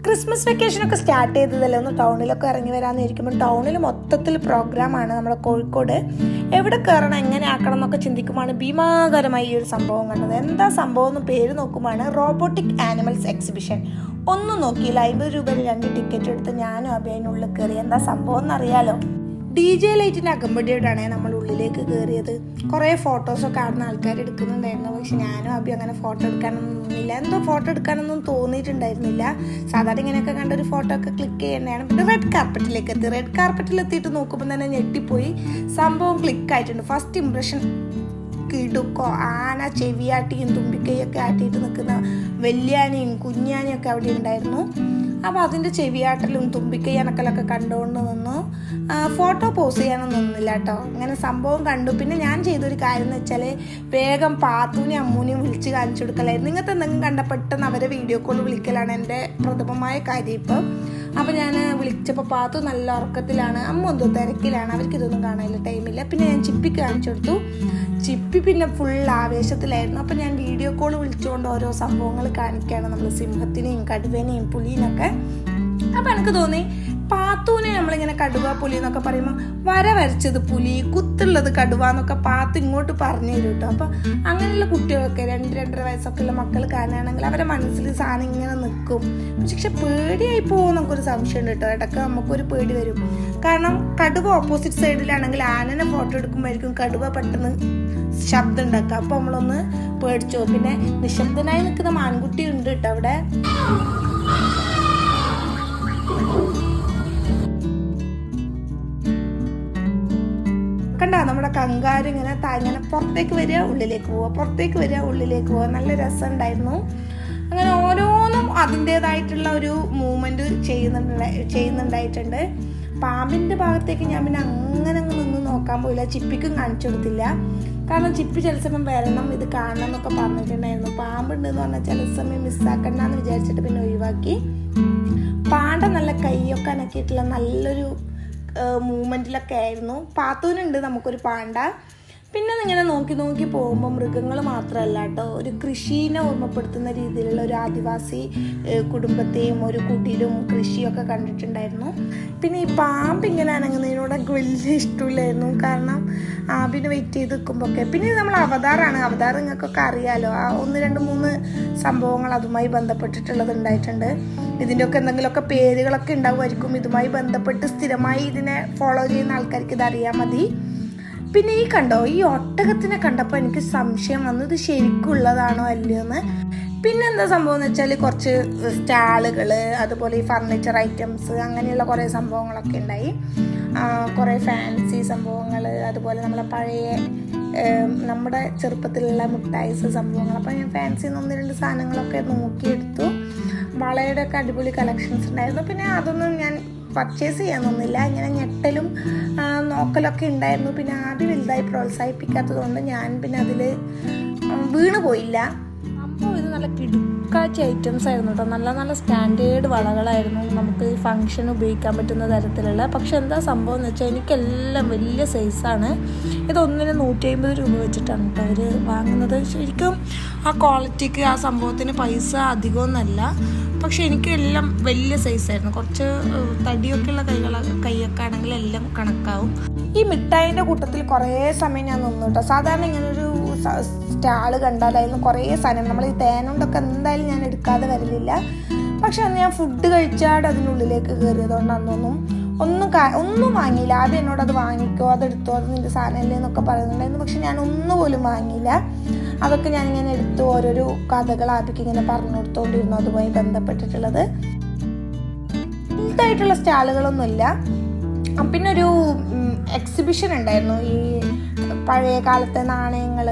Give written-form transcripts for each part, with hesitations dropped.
Christmas വെക്കേഷനൊക്കെ start ചെയ്തതല്ലേ ഒന്ന് ടൗണിലൊക്കെ ഇറങ്ങി വരാമെന്ന് ഇരിക്കുമ്പോൾ ടൗണിൽ മൊത്തത്തിൽ പ്രോഗ്രാമാണ് നമ്മുടെ കോഴിക്കോട്. എവിടെ കയറണം എങ്ങനെ ആക്കണം എന്നൊക്കെ ചിന്തിക്കുമ്പോഴാണ് ഭീമാകരമായി ഈ ഒരു സംഭവം കണ്ടത്. എന്താ സംഭവം എന്ന് പേര് നോക്കുമ്പോഴാണ് റോബോട്ടിക് ആനിമൽസ് എക്സിബിഷൻ. ഒന്നും നോക്കിയില്ല, 50 രൂപയിൽ 2 ടിക്കറ്റ് എടുത്ത് ഞാനും അതിനുള്ളിൽ കയറി. എന്താ സംഭവം എന്നറിയാലോ? DJ ലൈറ്റിൻ്റെ അകമ്പടിയോടാണ് നമ്മൾ ഉള്ളിലേക്ക് കയറിയത്. കുറേ ഫോട്ടോസൊക്കെ ആടുന്ന ആൾക്കാർ എടുക്കുന്നുണ്ടായിരുന്നു. പക്ഷെ ഞാനും അങ്ങനെ ഫോട്ടോ എടുക്കാനൊന്നും നിന്നില്ല. എന്തോ ഫോട്ടോ എടുക്കാനൊന്നും തോന്നിയിട്ടുണ്ടായിരുന്നില്ല. സാധാരണ ഇങ്ങനെയൊക്കെ കണ്ട ഒരു ഫോട്ടോ ഒക്കെ ക്ലിക്ക് ചെയ്യേണ്ടതാണ്. പിന്നെ റെഡ് കാർപ്പറ്റിൽ എത്തിയിട്ട് നോക്കുമ്പോൾ തന്നെ ഞെട്ടിപ്പോയി. സംഭവം ക്ലിക്കായിട്ടുണ്ട്. First impression കിടുക്കോ. ആന ചെവിയാട്ടിയും തുമ്പിക്കൈയൊക്കെ ആട്ടിയിട്ട് നിൽക്കുന്ന വലിയാനയും കുഞ്ഞാനയും ഒക്കെ അവിടെ ഉണ്ടായിരുന്നു. അപ്പോൾ അതിൻ്റെ ചെവിയാട്ടലും തുമ്പിക്കൈ അനക്കലൊക്കെ കണ്ടുകൊണ്ട് നിന്നു. ഫോട്ടോ പോസ്റ്റ് ചെയ്യാനൊന്നും നിന്നില്ല കേട്ടോ. അങ്ങനെ സംഭവം കണ്ടു. പിന്നെ ഞാൻ ചെയ്തൊരു കാര്യം എന്ന് വെച്ചാൽ വേഗം പാത്തൂനെയും അമ്മൂനെയും വിളിച്ച് കാണിച്ചു കൊടുക്കലായിരുന്നു. ഇങ്ങനത്തെ എന്തെങ്കിലും കണ്ട പെട്ടെന്ന് അവരെ വീഡിയോ കോൾ വിളിക്കലാണ് എൻ്റെ പ്രഥമമായ കാര്യം ഇപ്പം. അപ്പോൾ ഞാൻ വിളിച്ചപ്പോൾ പാത്തു നല്ല ഉറക്കത്തിലാണ്, അമ്മ എന്തോ തിരക്കിലാണ്, അവർക്കിതൊന്നും കാണാനില്ല, ടൈമില്ല. പിന്നെ ഞാൻ ചിപ്പിക്ക് കാണിച്ചു കൊടുത്തു. ചിപ്പി പിന്നെ ഫുൾ ആവേശത്തിലായിരുന്നു. അപ്പോൾ ഞാൻ വീഡിയോ കോൾ വിളിച്ചുകൊണ്ട് ഓരോ സംഭവങ്ങൾ കാണിക്കുകയാണ്, നമ്മൾ സിംഹത്തിനെയും കടുവേനെയും പുലിനെയൊക്കെ. അപ്പോൾ എനിക്ക് തോന്നി പാത്തൂനെ നമ്മളിങ്ങനെ കടുവ പുലി എന്നൊക്കെ പറയുമ്പോൾ വരച്ചത് പുലി, കുത്തുള്ളത് കടുവ എന്നൊക്കെ പാത്തു ഇങ്ങോട്ട് പറഞ്ഞു തരും കേട്ടോ. അപ്പോൾ അങ്ങനെയുള്ള കുട്ടികളൊക്കെ 2-2.5 വയസ്സൊക്കെ ഉള്ള മക്കൾ കാണുകയാണെങ്കിൽ അവരുടെ മനസ്സിൽ സാധനം ഇങ്ങനെ നിൽക്കും. പക്ഷെ പേടിയായി പോകും നമുക്കൊരു സംശയമുണ്ട് കേട്ടോ. ഇടയ്ക്ക് നമുക്കൊരു പേടി വരും. കാരണം കടുവ ഓപ്പോസിറ്റ് സൈഡിലാണെങ്കിൽ ആനനെ ഫോട്ടോ എടുക്കുമ്പോഴായിരിക്കും കടുവ പെട്ടെന്ന് ശബ്ദം ഉണ്ടാക്കുക. അപ്പോൾ നമ്മളൊന്ന് പേടിച്ചോ. പിന്നെ നിശബ്ദനായി നിൽക്കുന്ന മാൻകുട്ടി ഉണ്ട് കേട്ടോ അവിടെ. കണ്ടാ നമ്മുടെ കങ്കാരു ഇങ്ങനെ പുറത്തേക്ക് വരിക ഉള്ളിലേക്ക് പോവുക, നല്ല രസമുണ്ടായിരുന്നു. അങ്ങനെ ഓരോന്നും അതിൻ്റെതായിട്ടുള്ള ഒരു മൂവ്മെന്റ് ചെയ്യുന്നുണ്ടായിട്ടുണ്ട്. പാമ്പിന്റെ ഭാഗത്തേക്ക് ഞാൻ പിന്നെ അങ്ങനെ നിന്ന് നോക്കാൻ പോയില്ല. ചിപ്പിക്കും കാണിച്ചു കൊടുത്തില്ല. കാരണം ചിപ്പി ചില സമയം വരണം, ഇത് കാണണം എന്നൊക്കെ പറഞ്ഞിട്ടുണ്ടായിരുന്നു. പാമ്പുണ്ടെന്ന് പറഞ്ഞാൽ ചില സമയം മിസ്സാക്കണ്ടെന്ന് വിചാരിച്ചിട്ട് പിന്നെ ഒഴിവാക്കി. പാണ്ട നല്ല കൈയൊക്കെ അനക്കിയിട്ടുള്ള നല്ലൊരു മൂവ്മെൻറ്റിലൊക്കെ ആയിരുന്നു. പാത്തൂനുണ്ട് നമുക്കൊരു പാണ്ട. പിന്നെ ഇങ്ങനെ നോക്കി പോകുമ്പോൾ മൃഗങ്ങൾ മാത്രമല്ല കേട്ടോ, ഒരു കൃഷീനെ ഓർമ്മപ്പെടുത്തുന്ന രീതിയിലുള്ള ഒരു ആദിവാസി കുടുംബത്തെയും ഒരു കുടിലും കൃഷിയൊക്കെ കണ്ടിട്ടുണ്ടായിരുന്നു. പിന്നെ ഈ പാമ്പ് ഇങ്ങനെ അനങ്ങുന്നതിനോടൊക്കെ വലിയ ഇഷ്ടമില്ലായിരുന്നു. കാരണം ആബിനെ വെയിറ്റ് ചെയ്ത് നിൽക്കുമ്പോഴൊക്കെ. പിന്നെ നമ്മൾ അവതാർ നിങ്ങൾക്കൊക്കെ അറിയാലോ. ആ 1, 2, 3 സംഭവങ്ങൾ അതുമായി ബന്ധപ്പെട്ടിട്ടുള്ളത് ഉണ്ടായിട്ടുണ്ട്. ഇതിൻ്റെയൊക്കെ എന്തെങ്കിലുമൊക്കെ പേരുകളൊക്കെ ഉണ്ടാവുമായിരിക്കും. ഇതുമായി ബന്ധപ്പെട്ട് സ്ഥിരമായി ഇതിനെ ഫോളോ ചെയ്യുന്ന ആൾക്കാർക്ക് ഇതറിയാൻ മതി. പിന്നെ ഈ ഒട്ടകത്തിനെ കണ്ടപ്പോൾ എനിക്ക് സംശയം വന്നു, ഇത് ശരിക്കുള്ളതാണോ അല്ലയോ എന്ന്. പിന്നെ എന്താ സംഭവം എന്ന് വെച്ചാൽ കുറച്ച് സ്റ്റാളുകൾ, അതുപോലെ ഈ ഫർണിച്ചർ ഐറ്റംസ്, അങ്ങനെയുള്ള കുറേ സംഭവങ്ങളൊക്കെ ഉണ്ടായി. കുറേ ഫാൻസി സംഭവങ്ങൾ, അതുപോലെ നമ്മളെ പഴയ നമ്മുടെ ചെറുപ്പത്തിലുള്ള മിഠായിസ് സംഭവങ്ങൾ. അപ്പോൾ ഞാൻ ഫാൻസിന്ന് 1-2 സാധനങ്ങളൊക്കെ നോക്കിയെടുത്തു. വളയുടെ ഒക്കെ അടിപൊളി കളക്ഷൻസ് ഉണ്ടായിരുന്നു. പിന്നെ അതൊന്നും ഞാൻ പർച്ചേസ് ചെയ്യാനൊന്നുമില്ല. ഇങ്ങനെ ഞെട്ടലും നോക്കലൊക്കെ ഉണ്ടായിരുന്നു. പിന്നെ ആദ്യം വലുതായി പ്രോത്സാഹിപ്പിക്കാത്തതുകൊണ്ട് ഞാൻ പിന്നെ അതിൽ വീണ് പോയില്ല. അപ്പോൾ ഇത് നല്ല കിടുക്കാച്ച ഐറ്റംസ് ആയിരുന്നു കേട്ടോ. നല്ല സ്റ്റാൻഡേർഡ് വളകളായിരുന്നു, നമുക്ക് ഫംഗ്ഷൻ ഉപയോഗിക്കാൻ പറ്റുന്ന തരത്തിലുള്ള. പക്ഷെ എന്താ സംഭവം എന്ന് വെച്ചാൽ എനിക്കെല്ലാം വലിയ സൈസാണ്. ഇത് ഒന്നിന് 150 രൂപ വെച്ചിട്ടാണ് കേട്ടോ അവർ വാങ്ങുന്നത്. ശരിക്കും ആ ക്വാളിറ്റിക്ക് ആ സംഭവത്തിന് പൈസ അധികമൊന്നുമല്ല. പക്ഷെ എനിക്കെല്ലാം വലിയ സൈസായിരുന്നു. കുറച്ച് തടിയൊക്കെ ഉള്ള കൈയൊക്കെ ആണെങ്കിൽ എല്ലാം കണക്കാവും. ഈ മിഠായിൻ്റെ കൂട്ടത്തിൽ കുറേ സമയം ഞാൻ നിന്നു കേട്ടോ. സാധാരണ ഇങ്ങനൊരു സ്റ്റാള് കണ്ടാലായിരുന്നു കുറേ സാധനം. നമ്മൾ ഈ തേനുകൊണ്ടൊക്കെ എന്തായാലും ഞാൻ എടുക്കാതെ വരലില്ല. പക്ഷെ അന്ന് ഞാൻ ഫുഡ് കഴിച്ചാട് അതിനുള്ളിലേക്ക് കയറിയതുകൊണ്ടാണെന്നൊന്നും ഒന്നും വാങ്ങിയില്ല. ആദ്യം എന്നോട് അത് വാങ്ങിക്കോ, അതെടുത്തോ, അത് നിൻ്റെ സാധനമല്ലേ എന്നൊക്കെ പറയുന്നുണ്ടായിരുന്നു. പക്ഷെ ഞാൻ ഒന്നുപോലും വാങ്ങിയില്ല. അതൊക്കെ ഞാനിങ്ങനെ എടുത്ത് ഓരോരോ കഥകൾ ആദ്യമൊക്കെ ഇങ്ങനെ പറഞ്ഞു കൊടുത്തോണ്ടിരുന്നു അതുമായി ബന്ധപ്പെട്ടിട്ടുള്ളത്. ഇതായിട്ടുള്ള സ്റ്റാളുകളൊന്നുമില്ല. പിന്നെ ഒരു എക്സിബിഷൻ ഉണ്ടായിരുന്നു. ഈ പഴയ കാലത്തെ നാണയങ്ങൾ,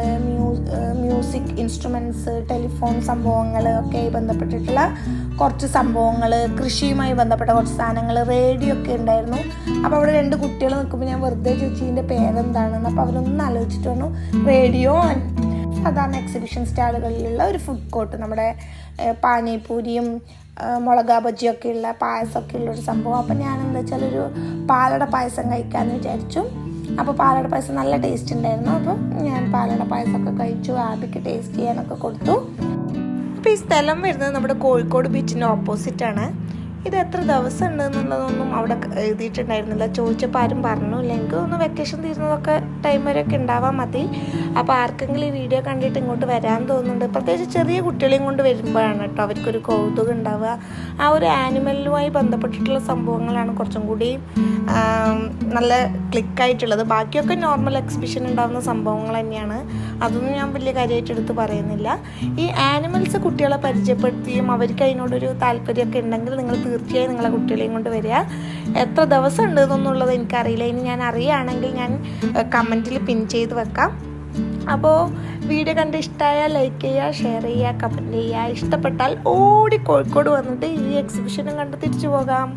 മ്യൂസിക് ഇൻസ്ട്രുമെൻറ്റ്സ്, ടെലിഫോൺ സംഭവങ്ങൾ ഒക്കെ ബന്ധപ്പെട്ടിട്ടുള്ള കുറച്ച് സംഭവങ്ങൾ, കൃഷിയുമായി ബന്ധപ്പെട്ട കുറച്ച് സാധനങ്ങൾ, റേഡിയോ ഒക്കെ ഉണ്ടായിരുന്നു. അപ്പോൾ അവിടെ 2 കുട്ടികൾ നിൽക്കുമ്പോൾ ഞാൻ വെറുതെ ചോദിച്ചതിൻ്റെ പേരെന്താണെന്ന്. അപ്പോൾ അവരൊന്നും ആലോചിച്ചിട്ട് പറഞ്ഞു റേഡിയോ. സാധാരണ എക്സിബിഷൻ സ്റ്റാളുകളിലുള്ള ഒരു ഫുഡ് കോർട്ട്, നമ്മുടെ പാനിപൂരിയും മുളകാ ബജിയൊക്കെ ഉള്ള പായസമൊക്കെ ഉള്ളൊരു സംഭവം. അപ്പം ഞാൻ എന്താ വെച്ചാൽ ഒരു പാലട പായസം കഴിക്കാമെന്ന് വിചാരിച്ചു. അപ്പോൾ പാലട പായസം നല്ല ടേസ്റ്റ് ഉണ്ടായിരുന്നു. അപ്പോൾ ഞാൻ പാലട പായസമൊക്കെ കഴിച്ചു. ആബിക്ക് ടേസ്റ്റ് ചെയ്യാനൊക്കെ കൊടുത്തു. അപ്പോൾ ഈ സ്ഥലം വരുന്നത് നമ്മുടെ കോഴിക്കോട് ബീച്ചിൻ്റെ ഓപ്പോസിറ്റാണ്. ഇത് എത്ര ദിവസം ഉണ്ട് എന്നുള്ളതൊന്നും അവിടെ എഴുതിയിട്ടുണ്ടായിരുന്നില്ല. ചോദിച്ചപ്പോൾ ആരും പറഞ്ഞില്ല. എനിക്ക് തോന്നുന്നു വെക്കേഷൻ തീരുന്നതൊക്കെ ടൈം വരെയൊക്കെ ഉണ്ടാവാൻ മതി. അപ്പോൾ ആർക്കെങ്കിലും ഈ വീഡിയോ കണ്ടിട്ട് ഇങ്ങോട്ട് വരാൻ തോന്നുന്നുണ്ട്. പ്രത്യേകിച്ച് ചെറിയ കുട്ടികളെയും കൊണ്ട് വരുമ്പോഴാണ് കേട്ടോ അവർക്കൊരു കൗതുകം ഉണ്ടാവുക. ആ ഒരു ആനിമലുമായി ബന്ധപ്പെട്ടിട്ടുള്ള സംഭവങ്ങളാണ് കുറച്ചും കൂടി നല്ല ക്ലിക്കായിട്ടുള്ളത്. ബാക്കിയൊക്കെ നോർമൽ എക്സിബിഷൻ ഉണ്ടാകുന്ന സംഭവങ്ങൾ തന്നെയാണ്. അതൊന്നും ഞാൻ വലിയ കാര്യമായിട്ട് എടുത്ത് പറയുന്നില്ല. ഈ ആനിമൽസ് കുട്ടികളെ പരിചയപ്പെടുത്തിയും അവർക്ക് അതിനോടൊരു താല്പര്യമൊക്കെ ഉണ്ടെങ്കിൽ നിങ്ങൾ തീർച്ചയായും നിങ്ങളെ കുട്ടികളെയും കൊണ്ട് വരിക. എത്ര ദിവസം ഉണ്ട് എന്നുള്ളത് എനിക്കറിയില്ല. ഇനി ഞാൻ അറിയുകയാണെങ്കിൽ ഞാൻ കമൻറ്റിൽ പിൻ ചെയ്ത് വെക്കാം. അപ്പോൾ വീഡിയോ കണ്ട് ഇഷ്ടമായാൽ ലൈക്ക് ചെയ്യുക, ഷെയർ ചെയ്യുക, കമൻറ്റ് ചെയ്യുക. ഇഷ്ടപ്പെട്ടാൽ ഓടി കോഴിക്കോട് വന്നിട്ട് ഈ എക്സിബിഷനും കണ്ട് തിരിച്ചു പോകാം.